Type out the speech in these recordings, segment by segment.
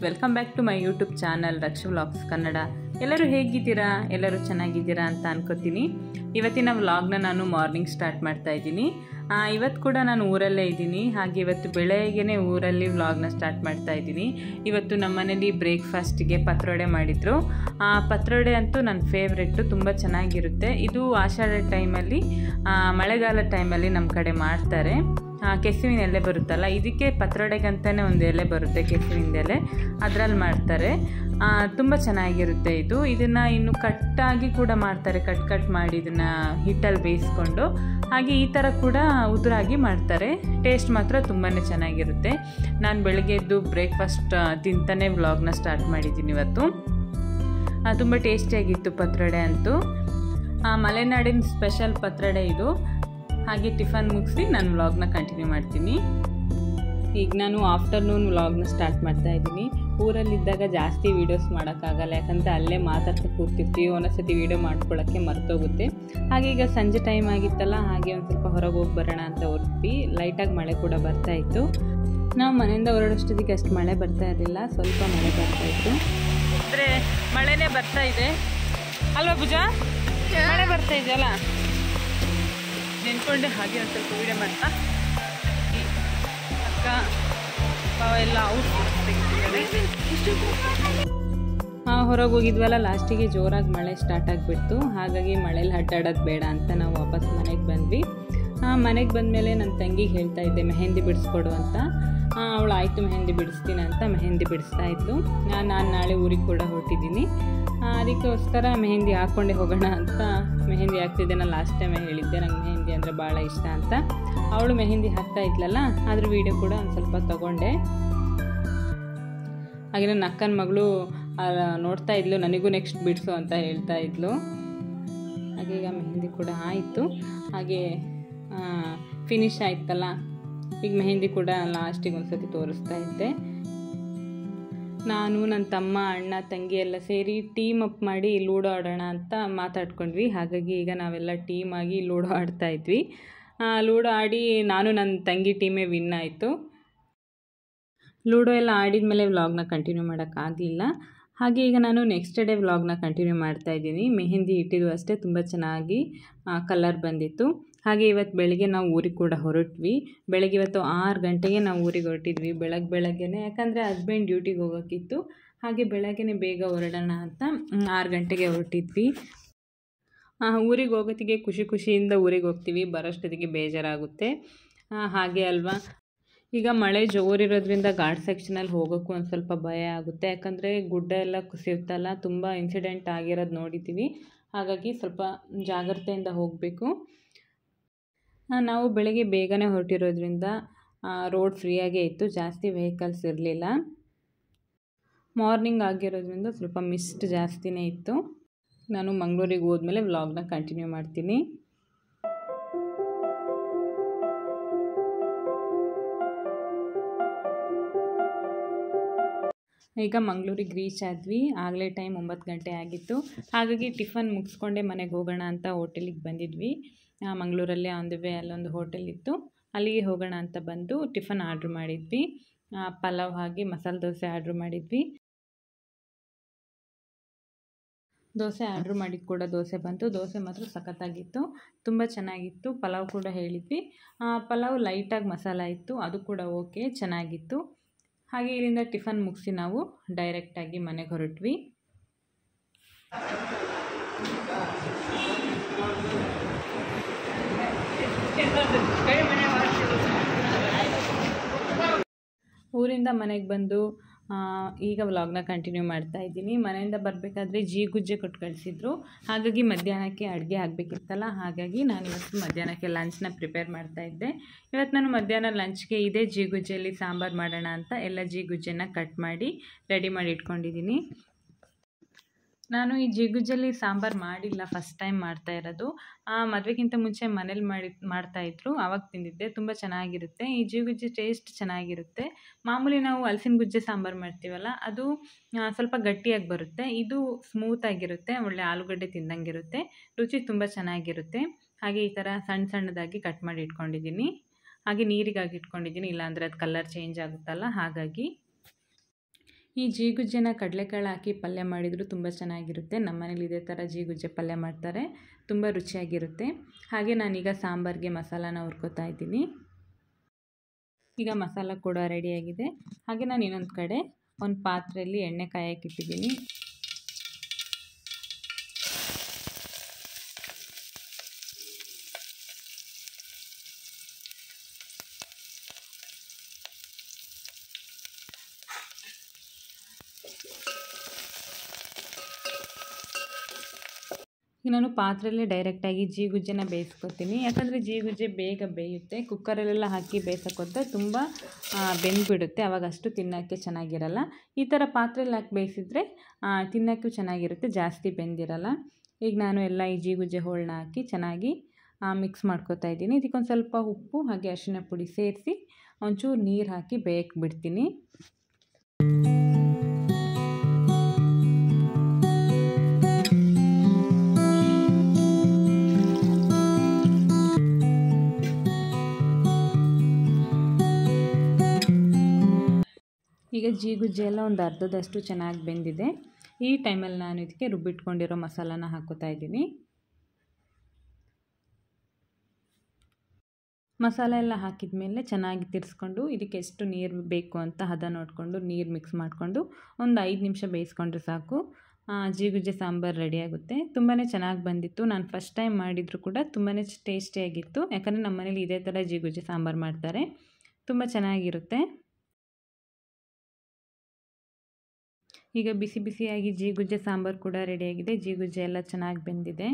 Welcome back to my YouTube channel Raksha vlogs Kannada. ಎಲ್ಲರೂ ಹೇಗಿದ್ದೀರಾ? ಎಲ್ಲರೂ ಚೆನ್ನಾಗಿದ್ದೀರಾ ಅಂತ ಅನ್ಕೋತೀನಿ. ಇವತ್ತಿನ ವ್ಲಾಗ್ನ ನಾನು ಮಾರ್ನಿಂಗ್ ಸ್ಟಾರ್ಟ್ ಮಾಡ್ತಾ ಇದ್ದೀನಿ. ಇವತ್ತು ಕೂಡ ನಾನು ಊರಲ್ಲೇ ಇದ್ದೀನಿ. ಹಾಗೆ ಇವತ್ತು ಬೆಳಗ್ಗೆನೇ ಊರಲ್ಲಿ ವ್ಲಾಗ್ನ ಸ್ಟಾರ್ಟ್ ಮಾಡ್ತಾ ಇದ್ದೀನಿ. ಇವತ್ತು ನಮ್ಮ ಮನೇಲಿ ಬ್ರೇಕ್ಫಾಸ್ಟಿಗೆ ಪತ್ರೊಡೆ ಮಾಡಿದರು. ಪತ್ರೊಡೆ ಅಂತೂ ನನ್ನ ಫೇವ್ರೆಟ್ಟು, ತುಂಬ ಚೆನ್ನಾಗಿರುತ್ತೆ. ಇದು ಆಷಾಢ ಟೈಮಲ್ಲಿ, ಮಳೆಗಾಲ ಟೈಮಲ್ಲಿ ನಮ್ಮ ಕಡೆ ಮಾಡ್ತಾರೆ. ಕೆಸುವಿನ ಎಲೆ ಬರುತ್ತಲ್ಲ, ಇದಕ್ಕೆ ಪತ್ರೊಡೆಗಂತಲೇ ಒಂದು ಎಲೆ ಬರುತ್ತೆ, ಕೆಸುವಿನ ಎಲೆ, ಅದರಲ್ಲಿ ಮಾಡ್ತಾರೆ. ತುಂಬ ಚೆನ್ನಾಗಿರುತ್ತೆ ಇದು. ಇದನ್ನು ಇನ್ನು ಕಟ್ಟಾಗಿ ಕೂಡ ಮಾಡ್ತಾರೆ, ಕಟ್ ಮಾಡಿ ಇದನ್ನು ಹಿಟ್ಟಲ್ಲಿ ಬೇಯಿಸ್ಕೊಂಡು. ಹಾಗೆ ಈ ಥರ ಕೂಡ ಉದುರಾಗಿ ಮಾಡ್ತಾರೆ. ಟೇಸ್ಟ್ ಮಾತ್ರ ತುಂಬಾ ಚೆನ್ನಾಗಿರುತ್ತೆ. ನಾನು ಬೆಳಗ್ಗೆ ಎದ್ದು ಬ್ರೇಕ್ಫಾಸ್ಟ್ ತಿಂತಾನೆ ವ್ಲಾಗ್ನ ಸ್ಟಾರ್ಟ್ ಮಾಡಿದ್ದೀನಿ ಇವತ್ತು. ತುಂಬ ಟೇಸ್ಟಿಯಾಗಿತ್ತು ಪತ್ರೊಡೆ ಅಂತೂ. ಮಲೆನಾಡಿನ ಸ್ಪೆಷಲ್ ಪತ್ರೊಡೆ ಇದು. ಹಾಗೆ ಟಿಫನ್ ಮುಗಿಸಿ ನಾನು ವ್ಲಾಗ್ನ ಕಂಟಿನ್ಯೂ ಮಾಡ್ತೀನಿ. ಈಗ ನಾನು ಆಫ್ಟರ್ನೂನ್ ವ್ಲಾಗ್ನ ಸ್ಟಾರ್ಟ್ ಮಾಡ್ತಾ ಇದ್ದೀನಿ. ಊರಲ್ಲಿದ್ದಾಗ ಜಾಸ್ತಿ ವೀಡಿಯೋಸ್ ಮಾಡೋಕ್ಕಾಗಲ್ಲ, ಯಾಕಂದರೆ ಅಲ್ಲೇ ಮಾತಾಡ್ತಾ ಕೂರ್ತಿರ್ತೀವಿ. ಒಂದೊಂದ್ಸತಿ ವೀಡಿಯೋ ಮಾಡ್ಕೊಳ್ಳೋಕ್ಕೆ ಮರ್ತೋಗುತ್ತೆ. ಹಾಗೆ ಈಗ ಸಂಜೆ ಟೈಮ್ ಆಗಿತ್ತಲ್ಲ, ಹಾಗೆ ಒಂದು ಸ್ವಲ್ಪ ಹೊರಗೆ ಹೋಗಿ ಬರೋಣ ಅಂತ ಹೊರಟ್ವಿ. ಲೈಟಾಗಿ ಮಳೆ ಕೂಡ ಬರ್ತಾಯಿತ್ತು. ನಾವು ಮನೆಯಿಂದ ಹೊರಡೋಷ್ಟೊತ್ತಿಗೆ ಅಷ್ಟು ಮಳೆ ಬರ್ತಾ ಇರಲಿಲ್ಲ, ಸ್ವಲ್ಪ ಮಳೆ ಬರ್ತಾಯಿತ್ತು. ಅಂದರೆ ಮಳೆನೇ ಬರ್ತಾ ಇದೆ ಅಲ್ವಾ ಭುಜ? ಮಳೆ ಬರ್ತಾ ಇದೆಯಲ್ಲ, ನೆನ್ಕೊಂಡೆ ಹಾಗೆ ಒಂದು ಸ್ವಲ್ಪ ವೀಡಿಯೋ ಮಾಡ್ತಾ ಅಕ್ಕ ಎಲ್ಲ ಔಟ್ ತೆಗಿತಿದ್ದಾರೆ. ಹೊರಗೆ ಹೋಗಿದ್ವಲ್ಲ, ಲಾಸ್ಟಿಗೆ ಜೋರಾಗಿ ಮಳೆ ಸ್ಟಾರ್ಟ್ ಆಗಿಬಿಡ್ತು. ಹಾಗಾಗಿ ಮಳೇಲಿ ಅಡ್ಡಾಡೋದು ಬೇಡ ಅಂತ ನಾವು ವಾಪಸ್ ಮನೆಗೆ ಬಂದ್ವಿ. ಮನೆಗೆ ಬಂದಮೇಲೆ ನನ್ನ ತಂಗಿಗೆ ಹೇಳ್ತಾ ಇದ್ದೆ ಮೆಹಂದಿ ಬಿಡಿಸ್ಕೊಡು ಅಂತ. ಅವಳು ಆಯಿತು ಮೆಹಂದಿ ಬಿಡಿಸ್ತೀನಿ ಅಂತ ಮೆಹಂದಿ ಬಿಡಿಸ್ತಾ ಇದ್ಲು. ನಾನು ನಾಳೆ ಊರಿಗೆ ಕೂಡ ಹೊರಟಿದ್ದೀನಿ. ಅದಕ್ಕೋಸ್ಕರ ಮೆಹಂದಿ ಹಾಕ್ಕೊಂಡೆ ಹೋಗೋಣ ಅಂತ ಮೆಹಂದಿ ಹಾಕ್ತಿದ್ದೆ. ನಾನು ಲಾಸ್ಟ್ ಟೈಮೇ ಹೇಳಿದ್ದೆ ನಂಗೆ ಮೆಹಂದಿ ಅಂದರೆ ಭಾಳ ಇಷ್ಟ ಅಂತ. ಅವಳು ಮೆಹಂದಿ ಹಾಕ್ತಾ ಇದ್ಲಲ್ಲ, ಅದ್ರ ವೀಡಿಯೋ ಕೂಡ ಒಂದು ಸ್ವಲ್ಪ ತೊಗೊಂಡೆ. ಹಾಗೆ ನನ್ನ ಅಕ್ಕನ ಮಗಳು ನೋಡ್ತಾ ಇದ್ಲು, ನನಗೂ ನೆಕ್ಸ್ಟ್ ಬಿಡಿಸು ಅಂತ ಹೇಳ್ತಾ ಇದ್ಲು. ಹಾಗೆ ಈಗ ಮೆಹಂದಿ ಕೂಡ ಆಯಿತು. ಹಾಗೆ ಫಿನಿಶ್ ಆಯ್ತಲ್ಲ, ಈಗ ಮೆಹಂದಿ ಕೂಡ ಲಾಸ್ಟಿಗೆ ಒಂದು ಸತಿ ತೋರಿಸ್ತಾ ಇದ್ದೆ. ನಾನು ನನ್ನ ತಮ್ಮ ಅಣ್ಣ ತಂಗಿ ಎಲ್ಲ ಸೇರಿ ಟೀಮ್ ಅಪ್ ಮಾಡಿ ಲೂಡೋ ಆಡೋಣ ಅಂತ ಮಾತಾಡ್ಕೊಂಡ್ವಿ. ಹಾಗಾಗಿ ಈಗ ನಾವೆಲ್ಲ ಟೀಮಾಗಿ ಲೂಡೋ ಆಡ್ತಾಯಿದ್ವಿ. ಲೂಡೋ ಆಡಿ ನಾನು ನನ್ನ ತಂಗಿ ಟೀಮೇ ವಿನ್ ಆಯಿತು. ಲೂಡೋ ಎಲ್ಲ ಆಡಿದ ಮೇಲೆ ವ್ಲಾಗ್ನ ಕಂಟಿನ್ಯೂ ಮಾಡೋಕ್ಕಾಗಲಿಲ್ಲ. ಹಾಗೆ ಈಗ ನಾನು ನೆಕ್ಸ್ಟ್ ಡೇ ವ್ಲಾಗ್ನ ಕಂಟಿನ್ಯೂ ಮಾಡ್ತಾಯಿದ್ದೀನಿ. ಮೆಹಂದಿ ಇಟ್ಟಿದ್ದು ಅಷ್ಟೇ, ತುಂಬ ಚೆನ್ನಾಗಿ ಕಲರ್ ಬಂದಿತ್ತು. ಹಾಗೆ ಇವತ್ತು ಬೆಳಗ್ಗೆ ನಾವು ಊರಿಗೆ ಕೂಡ ಹೊರಟ್ವಿ. ಬೆಳಗ್ಗೆ ಇವತ್ತು 6 ಗಂಟೆಗೆ ನಾವು ಊರಿಗೆ ಹೊರಟಿದ್ವಿ, ಬೆಳಗ್ಗೆನೇ. ಯಾಕಂದರೆ ಹಸ್ಬೆಂಡ್ ಡ್ಯೂಟಿಗೆ ಹೋಗೋಕ್ಕಿತ್ತು. ಹಾಗೆ ಬೆಳಗ್ಗೆನೇ ಬೇಗ ಹೊರಡೋಣ ಅಂತ 6 ಗಂಟೆಗೆ ಹೊರಟಿದ್ವಿ. ಊರಿಗೆ ಹೋಗೋತ್ತಿಗೆ ಖುಷಿಯಿಂದ ಊರಿಗೆ ಹೋಗ್ತೀವಿ, ಬರೋಷ್ಟೊತ್ತಿಗೆ ಬೇಜಾರಾಗುತ್ತೆ. ಹಾಗೆ ಅಲ್ವಾ, ಈಗ ಮಳೆ ಜೋರಿರೋದ್ರಿಂದ ಘಾಟ್ ಸೆಕ್ಷನಲ್ಲಿ ಹೋಗೋಕ್ಕೂ ಒಂದು ಸ್ವಲ್ಪ ಭಯ ಆಗುತ್ತೆ. ಯಾಕಂದರೆ ಗುಡ್ಡ ಎಲ್ಲ ಕುಸಿಯುತ್ತಲ್ಲ, ತುಂಬ ಇನ್ಸಿಡೆಂಟ್ ಆಗಿರೋದು ನೋಡಿದ್ದೀವಿ. ಹಾಗಾಗಿ ಸ್ವಲ್ಪ ಜಾಗ್ರತೆಯಿಂದ ಹೋಗಬೇಕು. ನಾವು ಬೆಳಗ್ಗೆ ಬೇಗನೆ ಹೊರಟಿರೋದ್ರಿಂದ ರೋಡ್ ಫ್ರೀಯಾಗೇ ಇತ್ತು, ಜಾಸ್ತಿ ವೆಹಿಕಲ್ಸ್ ಇರಲಿಲ್ಲ. ಮಾರ್ನಿಂಗ್ ಆಗಿರೋದ್ರಿಂದ ಸ್ವಲ್ಪ ಮಿಸ್ಟ್ ಜಾಸ್ತಿನೇ ಇತ್ತು. ನಾನು ಮಂಗಳೂರಿಗೆ ಹೋದ್ಮೇಲೆ ವ್ಲಾಗ್ನ ಕಂಟಿನ್ಯೂ ಮಾಡ್ತೀನಿ. ಈಗ ಮಂಗಳೂರಿಗೆ ರೀಚ್ ಆದ್ವಿ. ಆಗಲೇ ಟೈಮ್ 9 ಗಂಟೆ ಆಗಿತ್ತು. ಹಾಗಾಗಿ ಟಿಫನ್ ಮುಗಿಸ್ಕೊಂಡೆ ಮನೆಗೆ ಹೋಗೋಣ ಅಂತ ಹೋಟೆಲಿಗೆ ಬಂದಿದ್ವಿ. ಮಂಗಳೂರಲ್ಲೇ ಆನ್ ದಿ ವೇ ಅಲ್ಲೊಂದು ಹೋಟೆಲ್ ಇತ್ತು, ಅಲ್ಲಿಗೆ ಹೋಗೋಣ ಅಂತ ಬಂದು ಟಿಫನ್ ಆರ್ಡ್ರ್ ಮಾಡಿದ್ವಿ. ಪಲಾವ್ ಹಾಗೆ ಮಸಾಲೆ ದೋಸೆ ಆರ್ಡ್ರ್ ಮಾಡಿದ್ವಿ. ದೋಸೆ ಆರ್ಡ್ರ್ ಮಾಡಿದ್ದು ಕೂಡ ದೋಸೆ ಬಂತು. ದೋಸೆ ಮಾತ್ರ ಸಖತ್ತಾಗಿತ್ತು, ತುಂಬ ಚೆನ್ನಾಗಿತ್ತು. ಪಲಾವ್ ಕೂಡ ಹೇಳಿದ್ವಿ. ಪಲಾವ್ ಲೈಟಾಗಿ ಮಸಾಲ ಇತ್ತು, ಅದು ಕೂಡ ಓಕೆ, ಚೆನ್ನಾಗಿತ್ತು. ಹಾಗೆ ಇಲ್ಲಿಂದ ಟಿಫನ್ ಮುಗಿಸಿ ನಾವು ಡೈರೆಕ್ಟಾಗಿ ಮನೆಗೆ ಹೊರಟ್ವಿ. ಊರಿಂದ ಮನೆಗೆ ಬಂದು ಈಗ ವ್ಲಾಗ್ನ ಕಂಟಿನ್ಯೂ ಮಾಡ್ತಾ ಇದ್ದೀನಿ. ಮನೆಯಿಂದ ಬರಬೇಕಾದ್ರೆ ಜೀಗುಜ್ಜೆ ಕೊಟ್ಟು ಕಳಿಸಿದ್ರು. ಹಾಗಾಗಿ ಮಧ್ಯಾಹ್ನಕ್ಕೆ ಅಡುಗೆ ಆಗಬೇಕಿತ್ತಲ್ಲ, ಹಾಗಾಗಿ ನಾನು ಇವತ್ತು ಮಧ್ಯಾಹ್ನಕ್ಕೆ ಲಂಚ್ನ ಪ್ರಿಪೇರ್ ಮಾಡ್ತಾಯಿದ್ದೆ. ಇವತ್ತು ನಾನು ಮಧ್ಯಾಹ್ನ ಲಂಚ್ಗೆ ಇದೇ ಜೀಗುಜ್ಜೆಯಲ್ಲಿ ಸಾಂಬಾರು ಮಾಡೋಣ ಅಂತ ಎಲ್ಲ ಜೀಗುಜ್ಜೆನ ಕಟ್ ಮಾಡಿ ರೆಡಿ ಮಾಡಿ ಇಟ್ಕೊಂಡಿದ್ದೀನಿ. ನಾನು ಈ ಜಿಗುಜ್ಜಲ್ಲಿ ಸಾಂಬಾರು ಮಾಡಿಲ್ಲ, ಫಸ್ಟ್ ಟೈಮ್ ಮಾಡ್ತಾ ಇರೋದು. ಮದುವೆಗಿಂತ ಮುಂಚೆ ಮನೇಲಿ ಮಾಡ್ತಾಯಿದ್ರು, ಆವಾಗ ತಿಂದಿದ್ದೆ. ತುಂಬ ಚೆನ್ನಾಗಿರುತ್ತೆ ಈ ಜಿಗುಜ್ಜೆ, ಟೇಸ್ಟ್ ಚೆನ್ನಾಗಿರುತ್ತೆ. ಮಾಮೂಲಿ ನಾವು ಹಲಸಿನ ಗುಜ್ಜೆ ಸಾಂಬಾರು ಮಾಡ್ತೀವಲ್ಲ, ಅದು ಸ್ವಲ್ಪ ಗಟ್ಟಿಯಾಗಿ ಬರುತ್ತೆ. ಇದು ಸ್ಮೂತಾಗಿರುತ್ತೆ, ಒಳ್ಳೆ ಆಲೂಗಡ್ಡೆ ತಿಂದಂಗಿರುತ್ತೆ, ರುಚಿ ತುಂಬ ಚೆನ್ನಾಗಿರುತ್ತೆ. ಹಾಗೆ ಈ ಥರ ಸಣ್ಣ ಸಣ್ಣದಾಗಿ ಕಟ್ ಮಾಡಿ ಇಟ್ಕೊಂಡಿದ್ದೀನಿ. ಹಾಗೆ ನೀರಿಗಾಗಿ ಇಟ್ಕೊಂಡಿದ್ದೀನಿ, ಇಲ್ಲಾಂದರೆ ಅದು ಕಲರ್ ಚೇಂಜ್ ಆಗುತ್ತಲ್ಲ, ಹಾಗಾಗಿ ಈ ಜೀಗುಜ್ಜೆನ ಕಡಲೆಕಾಳು ಹಾಕಿ ಪಲ್ಯ ಮಾಡಿದರೂ ತುಂಬ ಚೆನ್ನಾಗಿರುತ್ತೆ. ನಮ್ಮ ಮನೇಲಿ ಇದೇ ಥರ ಜೀಗುಜ್ಜೆ ಪಲ್ಯ ಮಾಡ್ತಾರೆ, ತುಂಬ ರುಚಿಯಾಗಿರುತ್ತೆ. ಹಾಗೆ ನಾನೀಗ ಸಾಂಬಾರಿಗೆ ಮಸಾಲಾನ ಹುರ್ಕೋತಾ ಇದ್ದೀನಿ. ಈಗ ಮಸಾಲ ಕೂಡ ರೆಡಿಯಾಗಿದೆ. ಹಾಗೆ ನಾನು ಇನ್ನೊಂದು ಕಡೆ ಒಂದು ಪಾತ್ರೆಯಲ್ಲಿ ಎಣ್ಣೆ ಕಾಯಕ್ಕೆ ಇಟ್ಟಿದ್ದೀನಿ. ಈಗ ನಾನು ಪಾತ್ರೆಯಲ್ಲೇ ಡೈರೆಕ್ಟಾಗಿ ಜೀಗುಜ್ಜೆನ ಬೇಯಿಸ್ಕೊತೀನಿ. ಯಾಕಂದರೆ ಜೀಗುಜ್ಜೆ ಬೇಗ ಬೇಯುತ್ತೆ. ಕುಕ್ಕರಲ್ಲೆಲ್ಲ ಹಾಕಿ ಬೇಯಿಸೋಕ್ಕೋದ್ರೆ ತುಂಬ ಬೆಂದುಬಿಡುತ್ತೆ, ಆವಾಗ ಅಷ್ಟು ತಿನ್ನೋಕ್ಕೆ ಚೆನ್ನಾಗಿರಲ್ಲ. ಈ ಥರ ಪಾತ್ರೆಯಲ್ಲಿ ಹಾಕಿ ಬೇಯಿಸಿದ್ರೆ ತಿನ್ನೋಕ್ಕೂ ಚೆನ್ನಾಗಿರುತ್ತೆ, ಜಾಸ್ತಿ ಬೆಂದಿರಲ್ಲ. ಈಗ ನಾನು ಎಲ್ಲ ಈ ಜೀಗುಜ್ಜೆ ಹೋಳನ್ನ ಹಾಕಿ ಚೆನ್ನಾಗಿ ಮಿಕ್ಸ್ ಮಾಡ್ಕೊತಾ ಇದ್ದೀನಿ. ಇದಕ್ಕೊಂದು ಸ್ವಲ್ಪ ಉಪ್ಪು ಹಾಗೆ ಅರಿಶಿನ ಪುಡಿ ಸೇರಿಸಿ ಒಂಚೂರು ನೀರು ಹಾಕಿ ಬೇಯಕ್ಕೆ ಬಿಡ್ತೀನಿ. ಈಗ ಜೀಗುಜ್ಜೆ ಎಲ್ಲ ಒಂದು ಅರ್ಧದಷ್ಟು ಚೆನ್ನಾಗಿ ಬೆಂದಿದೆ. ಈ ಟೈಮಲ್ಲಿ ನಾನು ಇದಕ್ಕೆ ರುಬ್ಬಿಟ್ಕೊಂಡಿರೋ ಮಸಾಲಾನ ಹಾಕೋತಾ ಇದ್ದೀನಿ. ಮಸಾಲ ಎಲ್ಲ ಹಾಕಿದ ಮೇಲೆ ಚೆನ್ನಾಗಿ ತಿರ್ಸ್ಕೊಂಡು ಇದಕ್ಕೆ ಎಷ್ಟು ನೀರು ಬೇಕು ಅಂತ ಹದ ನೋಡಿಕೊಂಡು ನೀರು ಮಿಕ್ಸ್ ಮಾಡಿಕೊಂಡು ಒಂದು 5 ನಿಮಿಷ ಬೇಯಿಸ್ಕೊಂಡ್ರೆ ಸಾಕು. ಜೀಗುಜ್ಜೆ ಸಾಂಬಾರು ರೆಡಿಯಾಗುತ್ತೆ. ತುಂಬಾ ಚೆನ್ನಾಗಿ ಬಂದಿತ್ತು. ನಾನು ಫಸ್ಟ್ ಟೈಮ್ ಮಾಡಿದರೂ ಕೂಡ ತುಂಬಾ ಟೇಸ್ಟಿಯಾಗಿತ್ತು. ಯಾಕಂದರೆ ನಮ್ಮ ಮನೇಲಿ ಇದೇ ಥರ ಜೀಗುಜ್ಜೆ ಸಾಂಬಾರು ಮಾಡ್ತಾರೆ, ತುಂಬ ಚೆನ್ನಾಗಿರುತ್ತೆ. ಈಗ ಬಿಸಿ ಬಿಸಿಯಾಗಿ ಜೀಗುಜ್ಜೆ ಸಾಂಬಾರು ಕೂಡ ರೆಡಿಯಾಗಿದೆ. ಜೀಗುಜ್ಜೆ ಎಲ್ಲ ಚೆನ್ನಾಗಿ ಬೆಂದಿದೆ.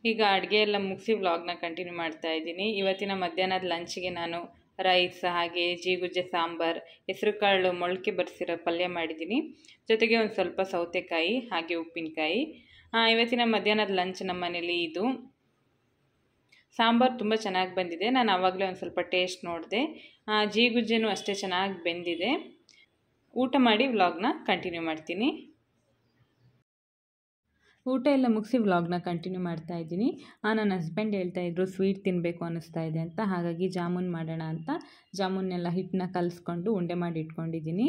ಈಗ ಅಡುಗೆ ಎಲ್ಲ ಮುಗಿಸಿ ವ್ಲಾಗ್ನ ಕಂಟಿನ್ಯೂ ಮಾಡ್ತಾ ಇದ್ದೀನಿ. ಇವತ್ತಿನ ಮಧ್ಯಾಹ್ನದ ಲಂಚ್ಗೆ ನಾನು ರೈಸ್ ಹಾಗೆ ಜೀಗುಜ್ಜೆ ಸಾಂಬಾರು, ಹೆಸರುಕಾಳು ಮೊಳಕೆ ಬರಿಸಿರೋ ಪಲ್ಯ ಮಾಡಿದ್ದೀನಿ. ಜೊತೆಗೆ ಒಂದು ಸ್ವಲ್ಪ ಸೌತೆಕಾಯಿ ಹಾಗೆ ಉಪ್ಪಿನಕಾಯಿ. ಇವತ್ತಿನ ಮಧ್ಯಾಹ್ನದ ಲಂಚ್ ನಮ್ಮ ಮನೇಲಿ ಇದು. ಸಾಂಬಾರು ತುಂಬ ಚೆನ್ನಾಗಿ ಬಂದಿದೆ. ನಾನು ಆವಾಗಲೇ ಒಂದು ಸ್ವಲ್ಪ ಟೇಸ್ಟ್ ನೋಡಿದೆ. ಜೀಗುಜ್ಜೆನೂ ಅಷ್ಟೇ ಚೆನ್ನಾಗಿ ಬೆಂದಿದೆ. ಊಟ ಮಾಡಿ ವ್ಲಾಗ್ನ ಕಂಟಿನ್ಯೂ ಮಾಡ್ತೀನಿ. ಊಟ ಎಲ್ಲ ಮುಗಿಸಿ ವ್ಲಾಗ್ನ ಕಂಟಿನ್ಯೂ ಮಾಡ್ತಾ ಇದ್ದೀನಿ. ನನ್ನ ಹಸ್ಬೆಂಡ್ ಹೇಳ್ತಾಯಿದ್ರು ಸ್ವೀಟ್ ತಿನ್ನಬೇಕು ಅನ್ನಿಸ್ತಾ ಇದೆ ಅಂತ. ಹಾಗಾಗಿ ಜಾಮೂನ್ ಮಾಡೋಣ ಅಂತ ಜಾಮೂನೆಲ್ಲ ಹಿಟ್ಟನ್ನ ಕಲಿಸ್ಕೊಂಡು ಉಂಡೆ ಮಾಡಿ ಇಟ್ಕೊಂಡಿದ್ದೀನಿ.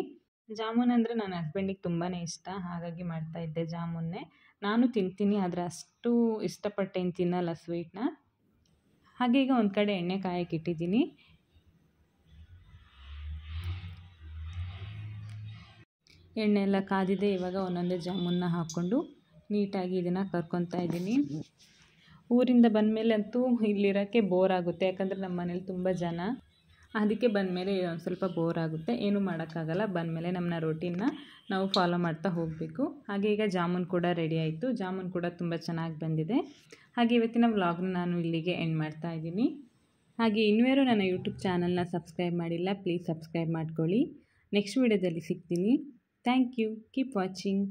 ಜಾಮೂನ್ ಅಂದರೆ ನನ್ನ ಹಸ್ಬೆಂಡಿಗೆ ತುಂಬಾ ಇಷ್ಟ, ಹಾಗಾಗಿ ಮಾಡ್ತಾಯಿದ್ದೆ ಜಾಮೂನ್ನೇ. ನಾನು ತಿಂತೀನಿ, ಆದರೆ ಅಷ್ಟು ಇಷ್ಟಪಟ್ಟೇನು ತಿನ್ನಲ್ಲ ಸ್ವೀಟ್ನ. ಹಾಗೆ ಈಗ ಒಂದು ಕಡೆ ಎಣ್ಣೆ ಕಾಯಕ್ಕೆ ಇಟ್ಟಿದ್ದೀನಿ. ಎಣ್ಣೆ ಎಲ್ಲ ಕಾದಿದೆ. ಇವಾಗ ಒಂದೊಂದೇ ಜಾಮೂನ್ನ ಹಾಕ್ಕೊಂಡು ನೀಟಾಗಿ ಇದನ್ನು ಕರ್ಕೊತಾ ಇದ್ದೀನಿ. ಊರಿಂದ ಬಂದಮೇಲೆ ಅಂತೂ ಇಲ್ಲಿರೋಕ್ಕೆ ಬೋರ್ ಆಗುತ್ತೆ. ಯಾಕಂದರೆ ನಮ್ಮ ಮನೇಲಿ ತುಂಬ ಜನ, ಅದಕ್ಕೆ ಬಂದಮೇಲೆ ಒಂದು ಸ್ವಲ್ಪ ಬೋರ್ ಆಗುತ್ತೆ. ಏನೂ ಮಾಡೋಕ್ಕಾಗಲ್ಲ. ಬಂದಮೇಲೆ ನಮ್ಮ ರೂಟೀನ್ನ ನಾವು ಫಾಲೋ ಮಾಡ್ತಾ ಹೋಗಬೇಕು. ಹಾಗೆ ಈಗ ಜಾಮೂನ್ ಕೂಡ ರೆಡಿ ಆಯಿತು. ಜಾಮೂನ್ ಕೂಡ ತುಂಬ ಚೆನ್ನಾಗಿ ಬಂದಿದೆ. ಹಾಗೆ ಇವತ್ತಿನ ವ್ಲಾಗ್ನ ನಾನು ಇಲ್ಲಿಗೆ ಎಂಡ್ ಮಾಡ್ತಾ ಇದ್ದೀನಿ. ಹಾಗೆ ಇನ್ನೂ ನನ್ನ ಯೂಟ್ಯೂಬ್ ಚಾನಲ್ನ ಸಬ್ಸ್ಕ್ರೈಬ್ ಮಾಡಿಲ್ಲ, ಪ್ಲೀಸ್ ಸಬ್ಸ್ಕ್ರೈಬ್ ಮಾಡ್ಕೊಳ್ಳಿ. ನೆಕ್ಸ್ಟ್ ವಿಡಿಯೋದಲ್ಲಿ ಸಿಗ್ತೀನಿ. Thank you. Keep watching.